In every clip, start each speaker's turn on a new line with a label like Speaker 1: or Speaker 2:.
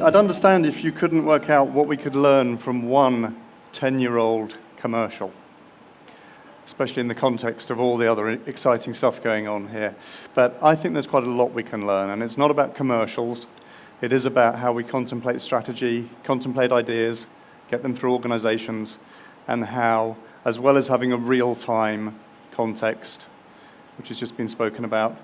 Speaker 1: I'd understand if you couldn't work out what we could learn from one 10-year-old commercial, especially in the context of all the other exciting stuff going on here. But I think there's quite a lot we can learn, and it's not about commercials. It is about how we contemplate strategy, contemplate ideas, get them through organizations, and how, as well as having a real-time context, which has just been spoken about,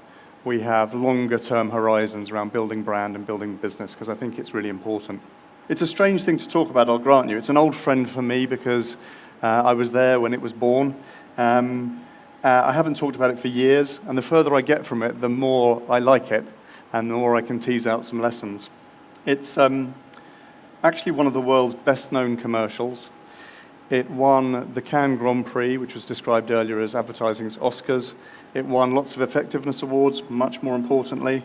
Speaker 1: we have longer-term horizons around building brand and building business, because I think it's really important. It's a strange thing to talk about, I'll grant you. It's an old friend for me because I was there when it was born. I haven't talked about it for years, and the further I get from it, the more I like it, and the more I can tease out some lessons. It's actually one of the world's best-known commercials. It won the Cannes Grand Prix, which was described earlier as advertising's Oscars. It won lots of effectiveness awards, much more importantly.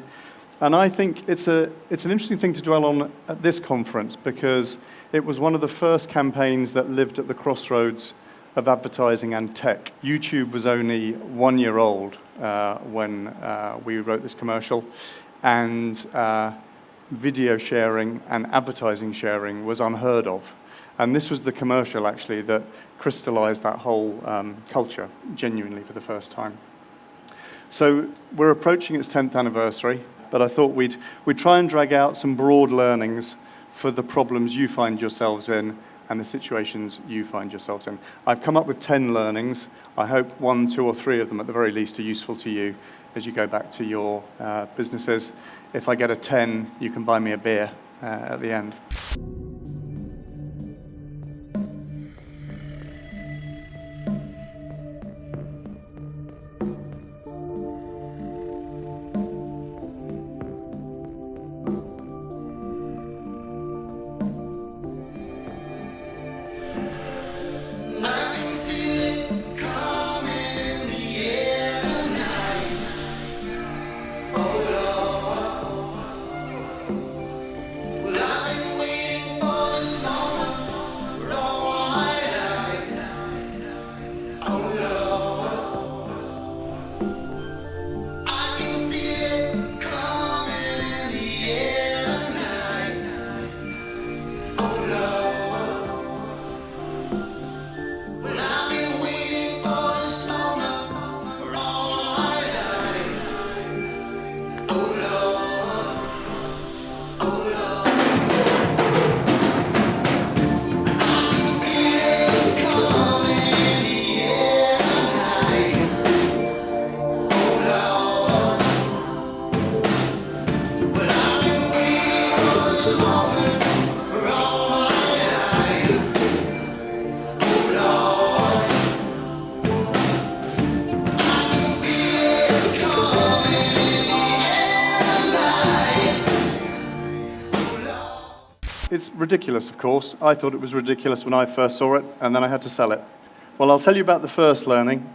Speaker 1: And I think it's an interesting thing to dwell on at this conference because it was one of the first campaigns that lived at the crossroads of advertising and tech. YouTube was only 1 year old when we wrote this commercial, and video sharing and advertising sharing was unheard of. And this was the commercial, actually, that crystallized that whole culture, genuinely, for the first time. So we're approaching its 10th anniversary, but I thought we'd try and drag out some broad learnings for the problems you find yourselves in and the situations you find yourselves in. I've come up with 10 learnings. I hope 1, 2, or 3 of them, at the very least, are useful to you as you go back to your businesses. If I get a 10, you can buy me a beer at the end. It's ridiculous, of course. I thought it was ridiculous when I first saw it, and then I had to sell it. Well, I'll tell you about the first learning,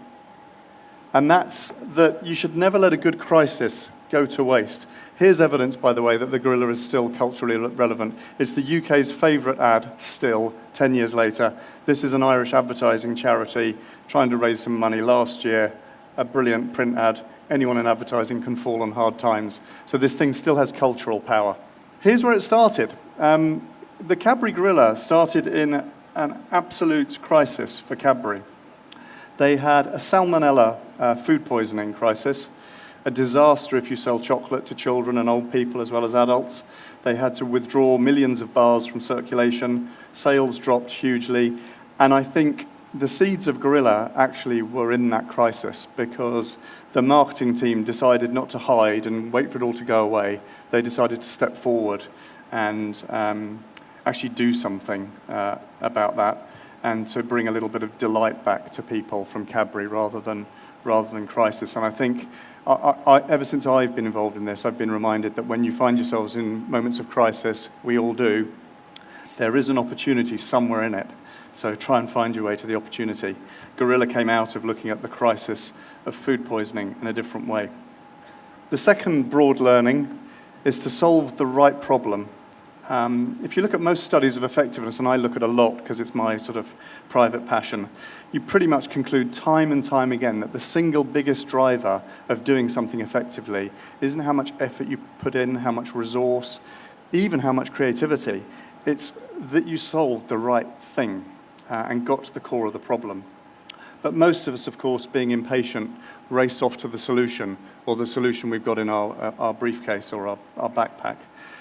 Speaker 1: and that's that you should never let a good crisis go to waste. Here's evidence, by the way, that the gorilla is still culturally relevant. It's the UK's favourite ad, still, 10 years later. This is an Irish advertising charity trying to raise some money last year, a brilliant print ad. Anyone in advertising can fall on hard times. So this thing still has cultural power. Here's where it started. The Cadbury gorilla started in an absolute crisis for Cadbury. They had a salmonella food poisoning crisis, a disaster if you sell chocolate to children and old people as well as adults. They had to withdraw millions of bars from circulation. Sales dropped hugely. And I think the seeds of gorilla actually were in that crisis because the marketing team decided not to hide and wait for it all to go away. They decided to step forward and actually do something about that and to bring a little bit of delight back to people from Cadbury rather than crisis. And I think ever since I've been involved in this, I've been reminded that when you find yourselves in moments of crisis, we all do, there is an opportunity somewhere in it. So try and find your way to the opportunity. Gorilla came out of looking at the crisis of food poisoning in a different way. The second broad learning is to solve the right problem. If you look at most studies of effectiveness, and I look at a lot because it's my sort of private passion, you pretty much conclude time and time again that the single biggest driver of doing something effectively isn't how much effort you put in, how much resource. even how much creativity. It's that you solved the right thing and got to the core of the problem. But most of us, of course, being impatient, race off to the solution, or the solution we've got in our briefcase or our backpack.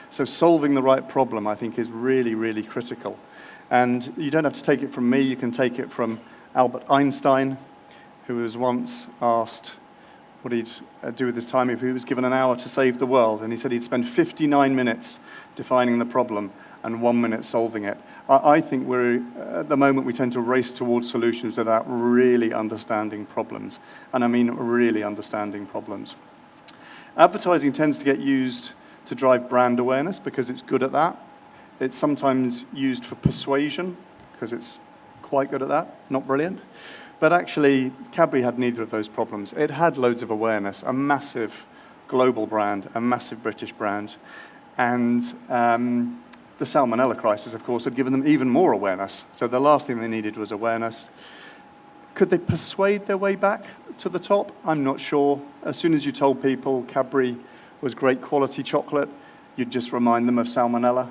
Speaker 1: So solving the right problem, I think, is really, really critical. And you don't have to take it from me, you can take it from Albert Einstein, who was once asked what he'd do with his time if he was given an hour to save the world. And he said he'd spend 59 minutes defining the problem and 1 minute solving it. I think at the moment, we tend to race towards solutions without really understanding problems. And I mean really understanding problems. Advertising tends to get used to drive brand awareness because it's good at that. It's sometimes used for persuasion because it's quite good at that, not brilliant. But actually, Cadbury had neither of those problems. It had loads of awareness, a massive global brand, a massive British brand. And the salmonella crisis, of course, had given them even more awareness. So the last thing they needed was awareness. Could they persuade their way back to the top? I'm not sure. As soon as you told people Cadbury was great quality chocolate, you'd just remind them of salmonella.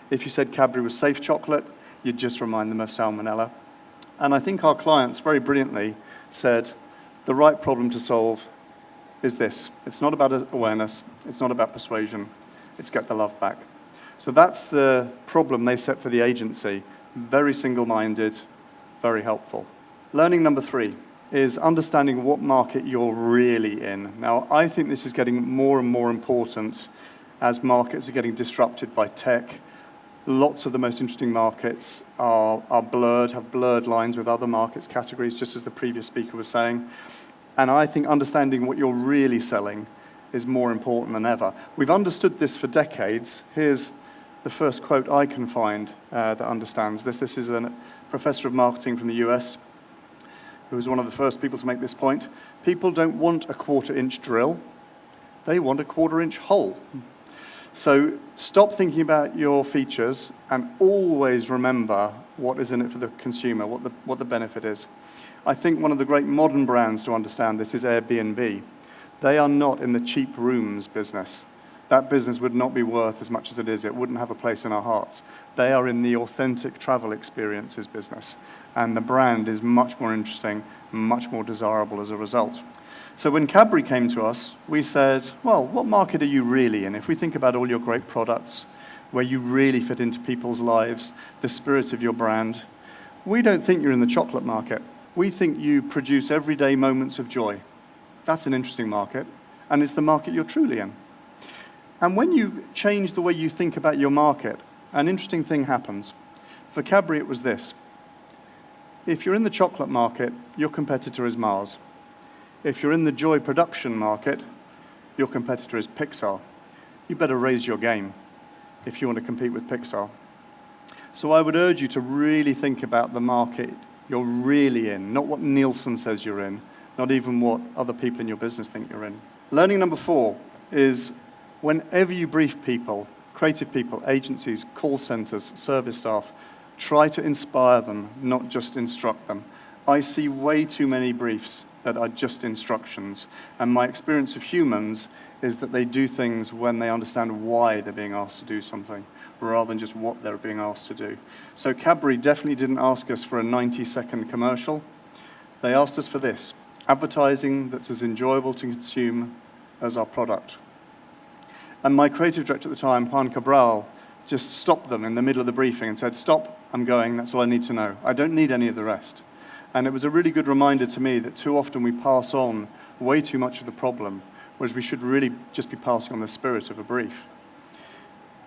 Speaker 1: If you said Cadbury was safe chocolate, you'd just remind them of salmonella. And I think our clients very brilliantly said, the right problem to solve is this. It's not about awareness. It's not about persuasion. It's get the love back. So that's the problem they set for the agency. Very single-minded, very helpful. Learning number 3 is understanding what market you're really in. Now, I think this is getting more and more important as markets are getting disrupted by tech. Lots of the most interesting markets are blurred, have blurred lines with other markets, categories, just as the previous speaker was saying. And I think understanding what you're really selling is more important than ever. We've understood this for decades. Here's the first quote I can find that understands this. This is a professor of marketing from the US who was one of the first people to make this point. People don't want a quarter-inch drill. They want a quarter-inch hole. So stop thinking about your features and always remember what is in it for the consumer, what the benefit is. I think one of the great modern brands to understand this is Airbnb. They are not in the cheap rooms business. That business would not be worth as much as it is. It wouldn't have a place in our hearts. They are in the authentic travel experiences business. And the brand is much more interesting, much more desirable as a result. So when Cadbury came to us, we said, well, what market are you really in? If we think about all your great products, where you really fit into people's lives, the spirit of your brand, we don't think you're in the chocolate market. We think you produce everyday moments of joy. That's an interesting market, and it's the market you're truly in. And when you change the way you think about your market, an interesting thing happens. For Cadbury, it was this. If you're in the chocolate market, your competitor is Mars. If you're in the joy production market, your competitor is Pixar. You better raise your game if you want to compete with Pixar. So I would urge you to really think about the market you're really in, not what Nielsen says you're in, not even what other people in your business think you're in. Learning number 4 is whenever you brief people, creative people, agencies, call centers, service staff, try to inspire them, not just instruct them. I see way too many briefs that are just instructions, and my experience of humans is that they do things when they understand why they're being asked to do something, rather than just what they're being asked to do. So Cadbury definitely didn't ask us for a 90-second commercial. They asked us for this, advertising that's as enjoyable to consume as our product. And my creative director at the time, Juan Cabral, just stopped them in the middle of the briefing and said, stop, I'm going, that's all I need to know. I don't need any of the rest. And it was a really good reminder to me that too often we pass on way too much of the problem, whereas we should really just be passing on the spirit of a brief.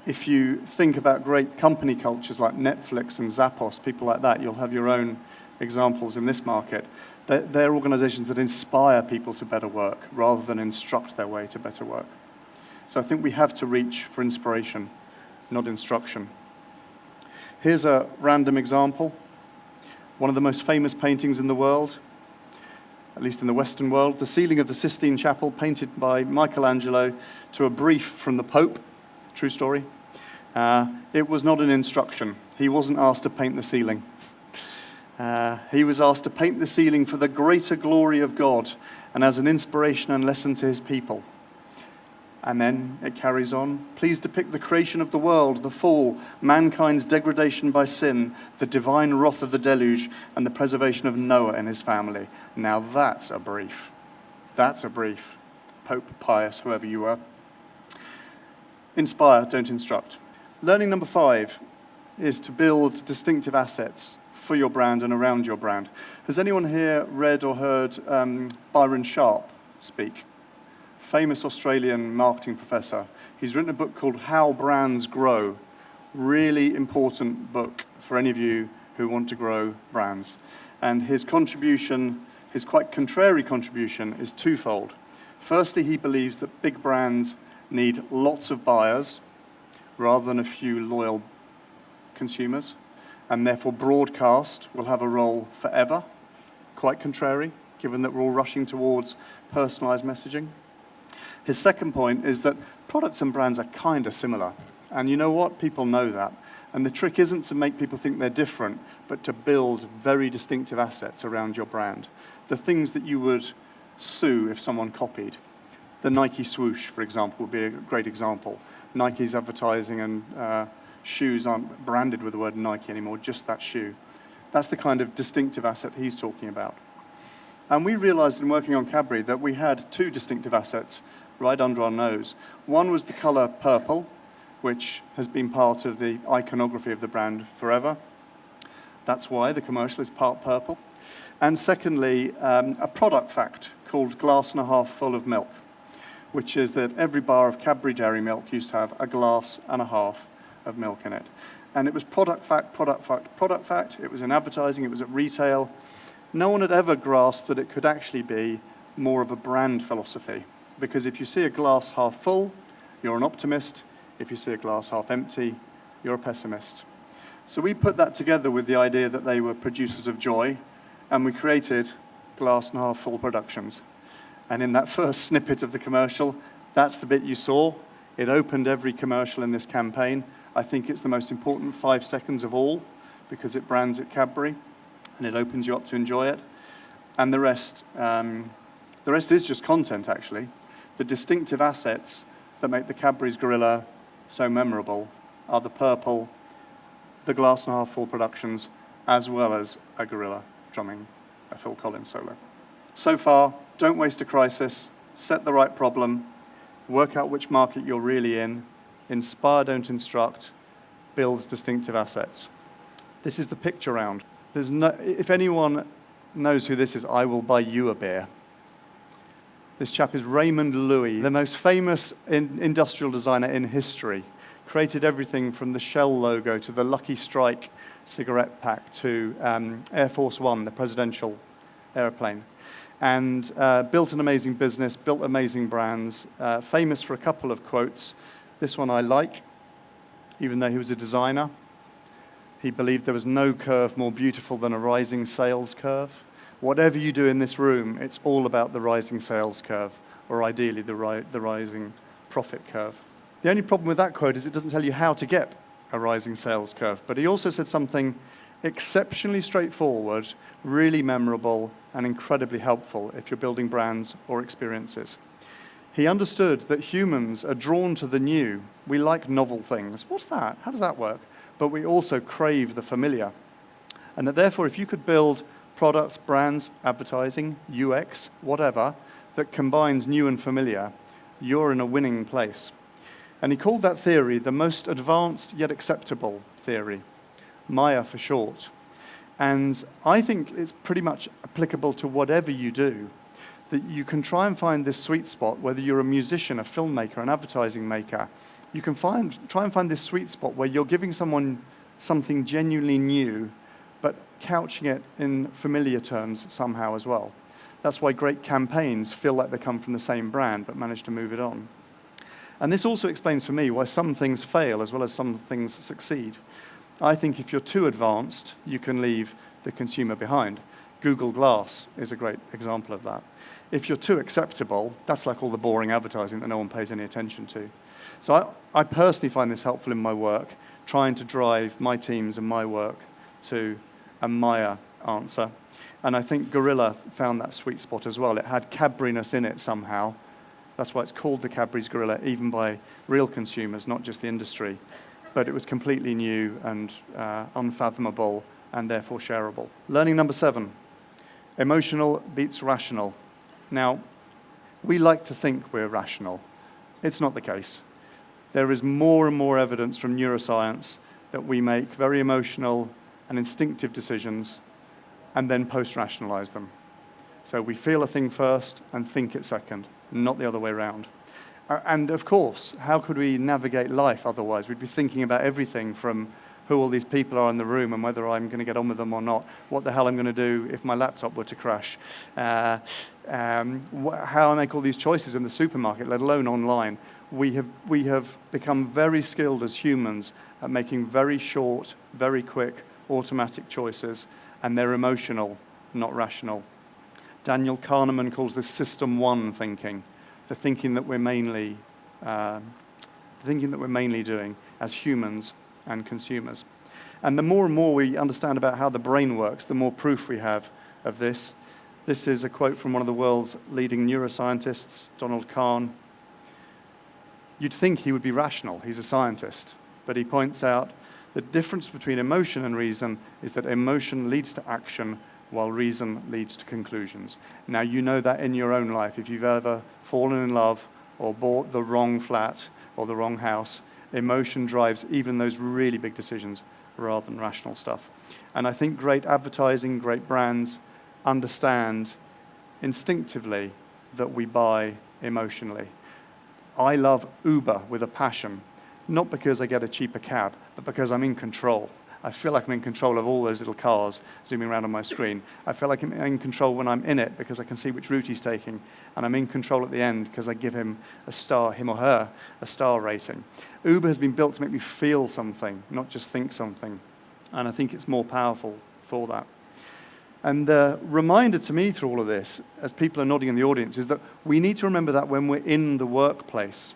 Speaker 1: If you think about great company cultures like Netflix and Zappos, people like that, you'll have your own examples in this market. They're organizations that inspire people to better work rather than instruct their way to better work. So I think we have to reach for inspiration, not instruction. Here's a random example. One of the most famous paintings in the world, at least in the Western world, the ceiling of the Sistine Chapel, painted by Michelangelo to a brief from the Pope. True story. It was not an instruction. He wasn't asked to paint the ceiling. He was asked to paint the ceiling for the greater glory of God and as an inspiration and lesson to his people. And then it carries on. Please depict the creation of the world, the fall, mankind's degradation by sin, the divine wrath of the deluge, and the preservation of Noah and his family. Now that's a brief. That's a brief. Pope Pius, whoever you are. Inspire, don't instruct. Learning number 5 is to build distinctive assets for your brand and around your brand. Has anyone here read or heard Byron Sharp speak? Famous Australian marketing professor. He's written a book called How Brands Grow. Really important book for any of you who want to grow brands. And his contribution, his quite contrary contribution, is twofold. Firstly, he believes that big brands need lots of buyers rather than a few loyal consumers, and therefore broadcast will have a role forever. Quite contrary, given that we're all rushing towards personalized messaging. His second point is that products and brands are kind of similar. And you know what? People know that. And the trick isn't to make people think they're different, but to build very distinctive assets around your brand. The things that you would sue if someone copied. The Nike swoosh, for example, would be a great example. Nike's advertising and shoes aren't branded with the word Nike anymore, just that shoe. That's the kind of distinctive asset he's talking about. And we realized in working on Cadbury that we had 2 distinctive assets right under our nose. One was the color purple, which has been part of the iconography of the brand forever. That's why the commercial is part purple. And secondly, a product fact called glass and a half full of milk, which is that every bar of Cadbury dairy milk used to have a glass and a half of milk in it. And it was product fact, product fact, product fact. It was in advertising, it was at retail. No one had ever grasped that it could actually be more of a brand philosophy. Because if you see a glass half full, you're an optimist. If you see a glass half empty, you're a pessimist. So we put that together with the idea that they were producers of joy, and we created glass and half full productions. And in that first snippet of the commercial, that's the bit you saw. It opened every commercial in this campaign. I think it's the most important 5 seconds of all, because it brands it Cadbury, and it opens you up to enjoy it. And the rest is just content, actually. The distinctive assets that make the Cadbury's Gorilla so memorable are the purple, the glass and a half full productions, as well as a gorilla drumming a Phil Collins solo. So far, don't waste a crisis, set the right problem, work out which market you're really in, inspire, don't instruct, build distinctive assets. This is the picture round. If anyone knows who this is, I will buy you a beer. This chap is Raymond Loewy, the most famous industrial designer in history. Created everything from the Shell logo to the Lucky Strike cigarette pack to Air Force One, the presidential airplane. And built an amazing business, built amazing brands, famous for a couple of quotes. This one I like, even though he was a designer. He believed there was no curve more beautiful than a rising sales curve. Whatever you do in this room, it's all about the rising sales curve, or ideally the rising profit curve. The only problem with that quote is it doesn't tell you how to get a rising sales curve. But he also said something exceptionally straightforward, really memorable, and incredibly helpful if you're building brands or experiences. He understood that humans are drawn to the new. We like novel things. What's that? How does that work? But we also crave the familiar. And that therefore, if you could build products, brands, advertising, UX, whatever, that combines new and familiar, you're in a winning place. And he called that theory the most advanced yet acceptable theory, Maya for short. And I think it's pretty much applicable to whatever you do, that you can try and find this sweet spot, whether you're a musician, a filmmaker, an advertising maker. You can try and find this sweet spot where you're giving someone something genuinely new, but couching it in familiar terms somehow as well. That's why great campaigns feel like they come from the same brand, but manage to move it on. And this also explains for me why some things fail as well as some things succeed. I think if you're too advanced, you can leave the consumer behind. Google Glass is a great example of that. If you're too acceptable, that's like all the boring advertising that no one pays any attention to. So I personally find this helpful in my work, trying to drive my teams and my work to a Maya answer. And I think Gorilla found that sweet spot as well. It had Cadbury-ness in it somehow, That's why it's called the Cadbury's Gorilla, even by real consumers, not just the industry. But it was completely new and unfathomable and therefore shareable. Learning number 7, emotional beats rational. Now, we like to think we're rational. It's not the case. There is more and more evidence from neuroscience that we make very emotional and instinctive decisions and then post-rationalize them. So we feel a thing first and think it second, not the other way around. And of course, how could we navigate life otherwise? We'd be thinking about everything from who all these people are in the room and whether I'm going to get on with them or not, what the hell I'm going to do if my laptop were to crash, how I make all these choices in the supermarket, let alone online. We have become very skilled as humans at making very short, very quick, automatic choices, and they're emotional, not rational. Daniel Kahneman calls this System 1 thinking, the thinking that we're mainly doing as humans and consumers. And the more and more we understand about how the brain works, the more proof we have of this. This is a quote from one of the world's leading neuroscientists, Donald Kahn. You'd think he would be rational, he's a scientist, but he points out the difference between emotion and reason is that emotion leads to action while reason leads to conclusions. Now, you know that in your own life. If you've ever fallen in love or bought the wrong flat or the wrong house, emotion drives even those really big decisions rather than rational stuff. And I think great advertising, great brands understand instinctively that we buy emotionally. I love Uber with a passion, not because I get a cheaper cab, but because I'm in control. I feel like I'm in control of all those little cars zooming around on my screen. I feel like I'm in control when I'm in it because I can see which route he's taking. And I'm in control at the end because I give him or her, a star rating. Uber has been built to make me feel something, not just think something. And I think it's more powerful for that. And the reminder to me through all of this, as people are nodding in the audience, is that we need to remember that when we're in the workplace.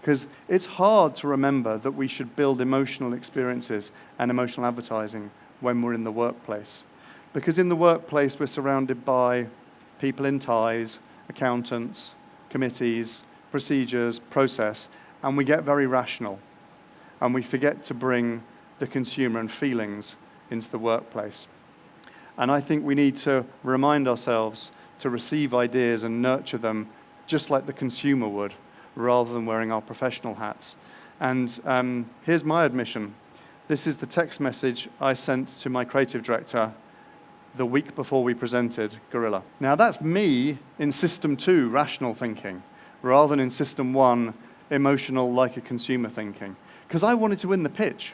Speaker 1: Because it's hard to remember that we should build emotional experiences and emotional advertising when we're in the workplace. Because in the workplace, we're surrounded by people in ties, accountants, committees, procedures, process, and we get very rational. And we forget to bring the consumer and feelings into the workplace. And I think we need to remind ourselves to receive ideas and nurture them just like the consumer would, rather than wearing our professional hats. And here's my admission. This is the text message I sent to my creative director the week before we presented Gorilla. Now that's me in System 2, rational thinking, rather than in System 1, emotional, like a consumer thinking. Because I wanted to win the pitch.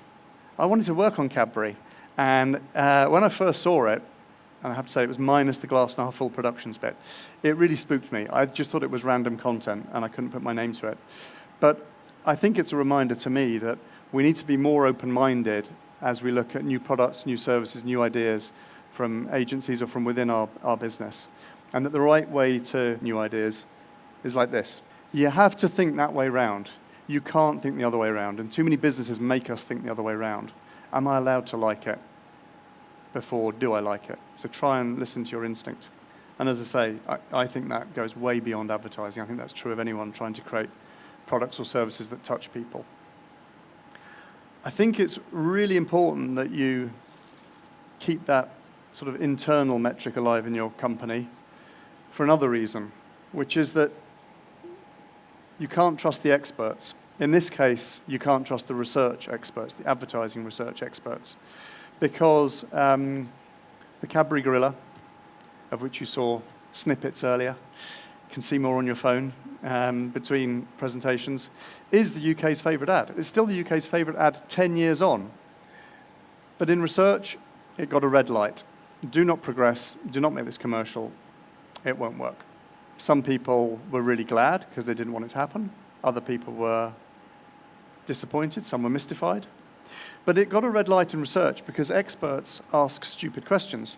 Speaker 1: I wanted to work on Cadbury. And when I first saw it, and I have to say it was minus the glass and half full productions bit, it really spooked me. I just thought it was random content, and I couldn't put my name to it. But I think it's a reminder to me that we need to be more open-minded as we look at new products, new services, new ideas from agencies or from within our business. And that the right way to new ideas is like this. You have to think that way round. You can't think the other way around. And too many businesses make us think the other way around. Am I allowed to like it? Before, do I like it? So try and listen to your instinct. And as I say, I think that goes way beyond advertising. I think that's true of anyone trying to create products or services that touch people. I think it's really important that you keep that sort of internal metric alive in your company for another reason, which is that you can't trust the experts. In this case, you can't trust the research experts, the advertising research experts, because the Cadbury Gorilla, of which you saw snippets earlier, you can see more on your phone between presentations, is the UK's favourite ad. It's still the UK's favourite ad 10 years on. But in research, it got a red light. Do not progress, do not make this commercial, it won't work. Some people were really glad because they didn't want it to happen. Other people were disappointed, some were mystified. But it got a red light in research because experts ask stupid questions.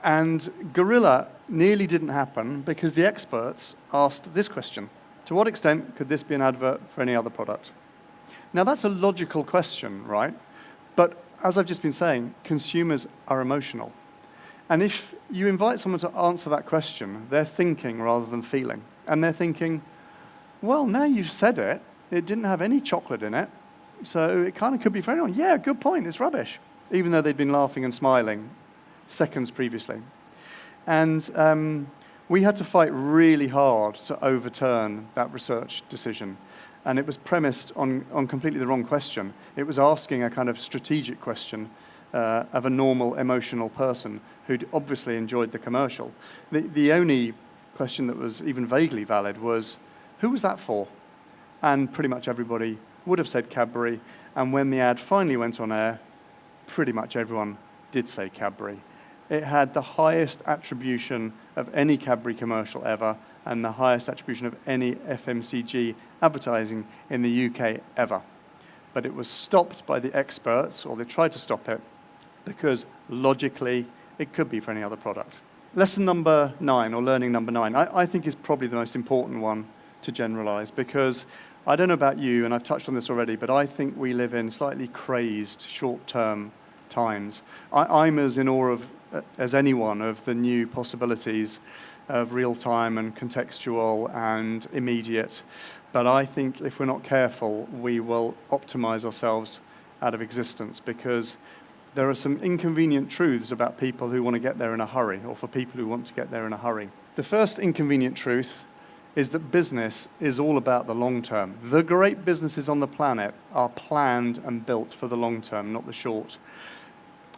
Speaker 1: And Gorilla nearly didn't happen because the experts asked this question. To what extent could this be an advert for any other product? Now that's a logical question, right? But as I've just been saying, consumers are emotional. And if you invite someone to answer that question, they're thinking rather than feeling. And they're thinking, well, now you've said it, it didn't have any chocolate in it, so it kind of could be for anyone. Yeah, good point, it's rubbish. Even though they'd been laughing and smiling seconds previously. And we had to fight really hard to overturn that research decision. And it was premised on completely the wrong question. It was asking a kind of strategic question of a normal, emotional person who'd obviously enjoyed the commercial. The only question that was even vaguely valid was, who was that for? And pretty much everybody would have said Cadbury. And when the ad finally went on air, pretty much everyone did say Cadbury. It had the highest attribution of any Cadbury commercial ever, and the highest attribution of any FMCG advertising in the UK ever. But it was stopped by the experts, or they tried to stop it, because logically it could be for any other product. Lesson number 9, or learning number 9, I think is probably the most important one to generalize, because I don't know about you, and I've touched on this already, but I think we live in slightly crazed short-term times. I'm as in awe as anyone of the new possibilities of real-time and contextual and immediate. But I think if we're not careful, we will optimize ourselves out of existence, because there are some inconvenient truths about people who want to get there in a hurry, or for people who want to get there in a hurry. The first inconvenient truth is that business is all about the long term. The great businesses on the planet are planned and built for the long term, not the short.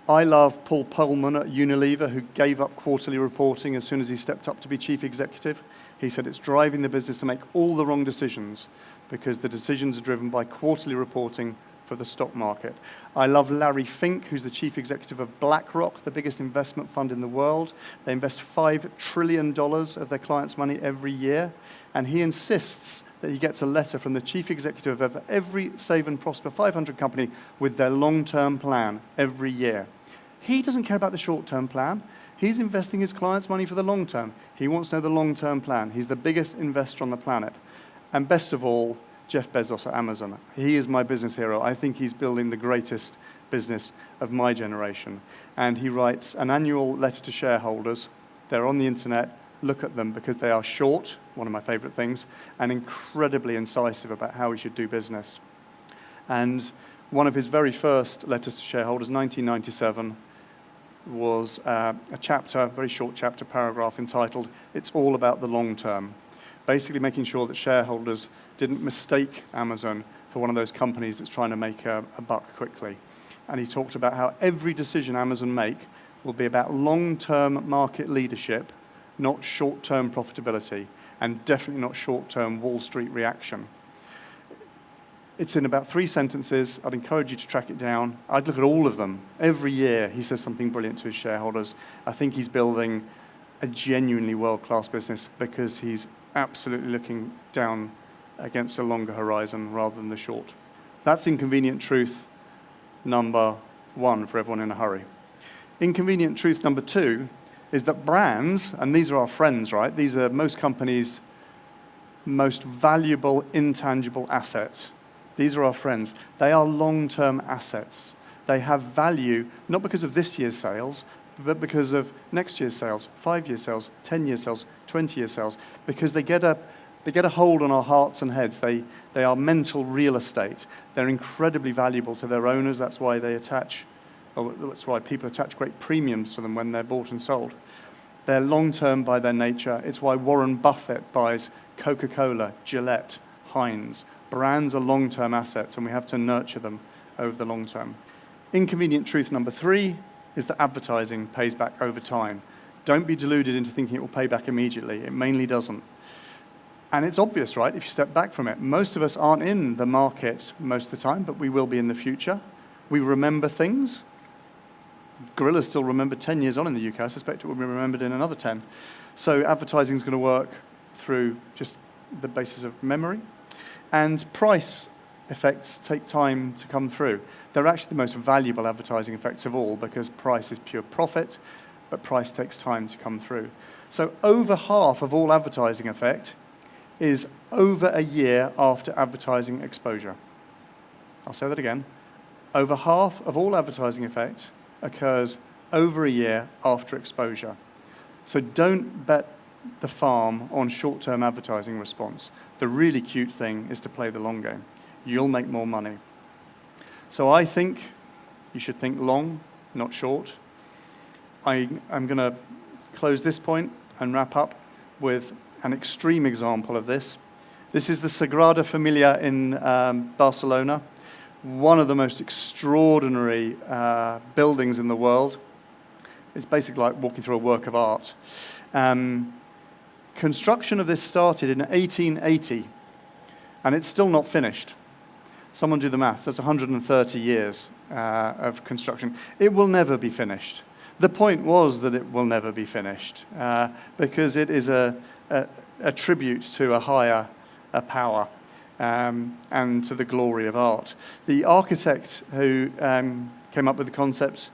Speaker 1: I love Paul Pullman at Unilever, who gave up quarterly reporting as soon as he stepped up to be chief executive. He said it's driving the business to make all the wrong decisions because the decisions are driven by quarterly reporting for the stock market. I love Larry Fink, who's the chief executive of BlackRock, the biggest investment fund in the world. They invest $5 trillion of their clients' money every year, and he insists that he gets a letter from the chief executive of every Save and Prosper 500 company with their long-term plan every year. He doesn't care about the short-term plan. He's investing his clients' money for the long term. He wants to know the long-term plan. He's the biggest investor on the planet. And best of all, Jeff Bezos at Amazon. He is my business hero. I think he's building the greatest business of my generation. And he writes an annual letter to shareholders. They're on the internet. Look at them, because they are short, one of my favorite things, and incredibly incisive about how we should do business. And one of his very first letters to shareholders, 1997, was a chapter, very short chapter, paragraph entitled, "It's All About the Long Term." Basically making sure that shareholders didn't mistake Amazon for one of those companies that's trying to make a buck quickly. And he talked about how every decision Amazon make will be about long-term market leadership, not short-term profitability, and definitely not short-term Wall Street reaction. It's in about 3 sentences. I'd encourage you to track it down. I'd look at all of them. Every year he says something brilliant to his shareholders. I think he's building a genuinely world-class business because he's absolutely looking down against a longer horizon rather than the short. That's inconvenient truth number 1 for everyone in a hurry. Inconvenient truth number 2 is that brands, and these are our friends, right? These are most companies' most valuable intangible asset. These are our friends. They are long-term assets. They have value, not because of this year's sales, but because of next year's sales, 5 years sales, 10 years sales, 20 years sales, because they get a hold on our hearts and heads. They are mental real estate. They're incredibly valuable to their owners. That's why that's why people attach great premiums to them when they're bought and sold. They're long-term by their nature. It's why Warren Buffett buys Coca-Cola, Gillette, Heinz. Brands are long-term assets, and we have to nurture them over the long term. Inconvenient truth number 3 is that advertising pays back over time. Don't be deluded into thinking it will pay back immediately. It mainly doesn't. And it's obvious, right, if you step back from it. Most of us aren't in the market most of the time, but we will be in the future. We remember things. Gorillas still remember 10 years on in the UK. I suspect it will be remembered in another 10. So advertising is going to work through just the basis of memory. And price effects take time to come through. They're actually the most valuable advertising effects of all, because price is pure profit, but price takes time to come through. So over half of all advertising effect is over a year after advertising exposure. I'll say that again. Over half of all advertising effect occurs over a year after exposure. So don't bet the farm on short-term advertising response. The really cute thing is to play the long game. You'll make more money. So I think you should think long, not short. I'm going to close this point and wrap up with an extreme example of this. This is the Sagrada Familia in Barcelona, one of the most extraordinary buildings in the world. It's basically like walking through a work of art. Construction of this started in 1880, and it's still not finished. Someone do the math. That's 130 years of construction. It will never be finished. The point was that it will never be finished because it is a tribute to a higher power and to the glory of art. The architect who came up with the concept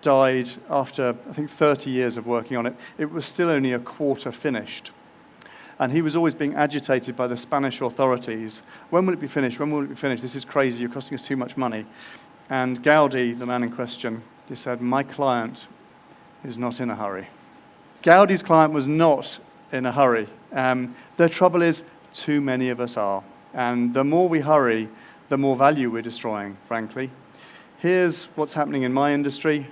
Speaker 1: died after, I think, 30 years of working on it. It was still only a quarter finished. And he was always being agitated by the Spanish authorities. When will it be finished? When will it be finished? This is crazy. You're costing us too much money. And Gaudi, the man in question, he said, my client is not in a hurry. Gaudi's client was not in a hurry. The trouble is, too many of us are. And the more we hurry, the more value we're destroying, frankly. Here's what's happening in my industry.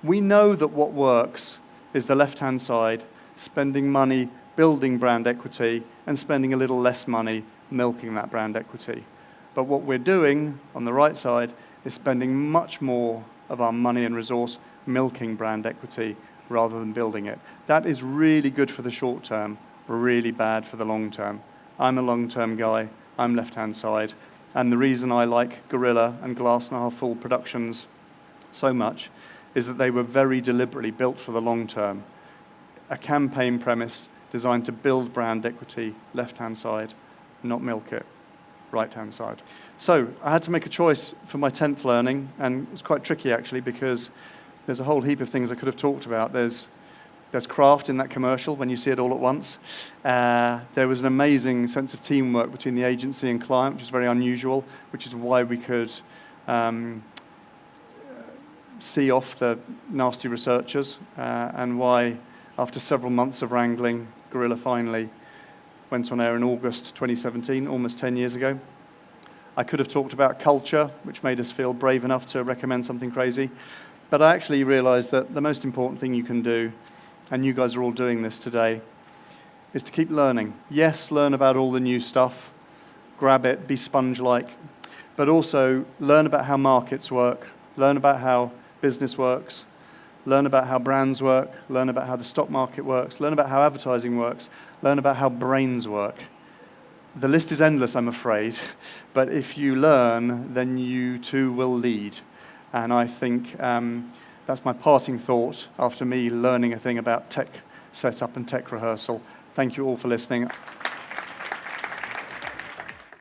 Speaker 1: We know that what works is the left-hand side, spending money building brand equity and spending a little less money milking that brand equity. But what we're doing on the right side is spending much more of our money and resource milking brand equity rather than building it. That is really good for the short term, really bad for the long term. I'm a long-term guy. I'm left-hand side. And the reason I like Gorilla and Glass and Half Full productions so much is that they were very deliberately built for the long term. A campaign premise designed to build brand equity, left-hand side, not milk it, right-hand side. So I had to make a choice for my 10th learning, and it's quite tricky actually because there's a whole heap of things I could have talked about. There's craft in that commercial when you see it all at once. There was an amazing sense of teamwork between the agency and client, which is very unusual, which is why we could see off the nasty researchers and why, after several months of wrangling, Gorilla finally went on air in August 2017, almost 10 years ago. I could have talked about culture, which made us feel brave enough to recommend something crazy. But I actually realized that the most important thing you can do, and you guys are all doing this today, is to keep learning. Yes, learn about all the new stuff, grab it, be sponge-like, but also learn about how markets work, learn about how business works, learn about how brands work, learn about how the stock market works, learn about how advertising works, learn about how brains work. The list is endless, I'm afraid, but if you learn, then you too will lead. And I think that's my parting thought after me learning a thing about tech setup and tech rehearsal. Thank you all for listening.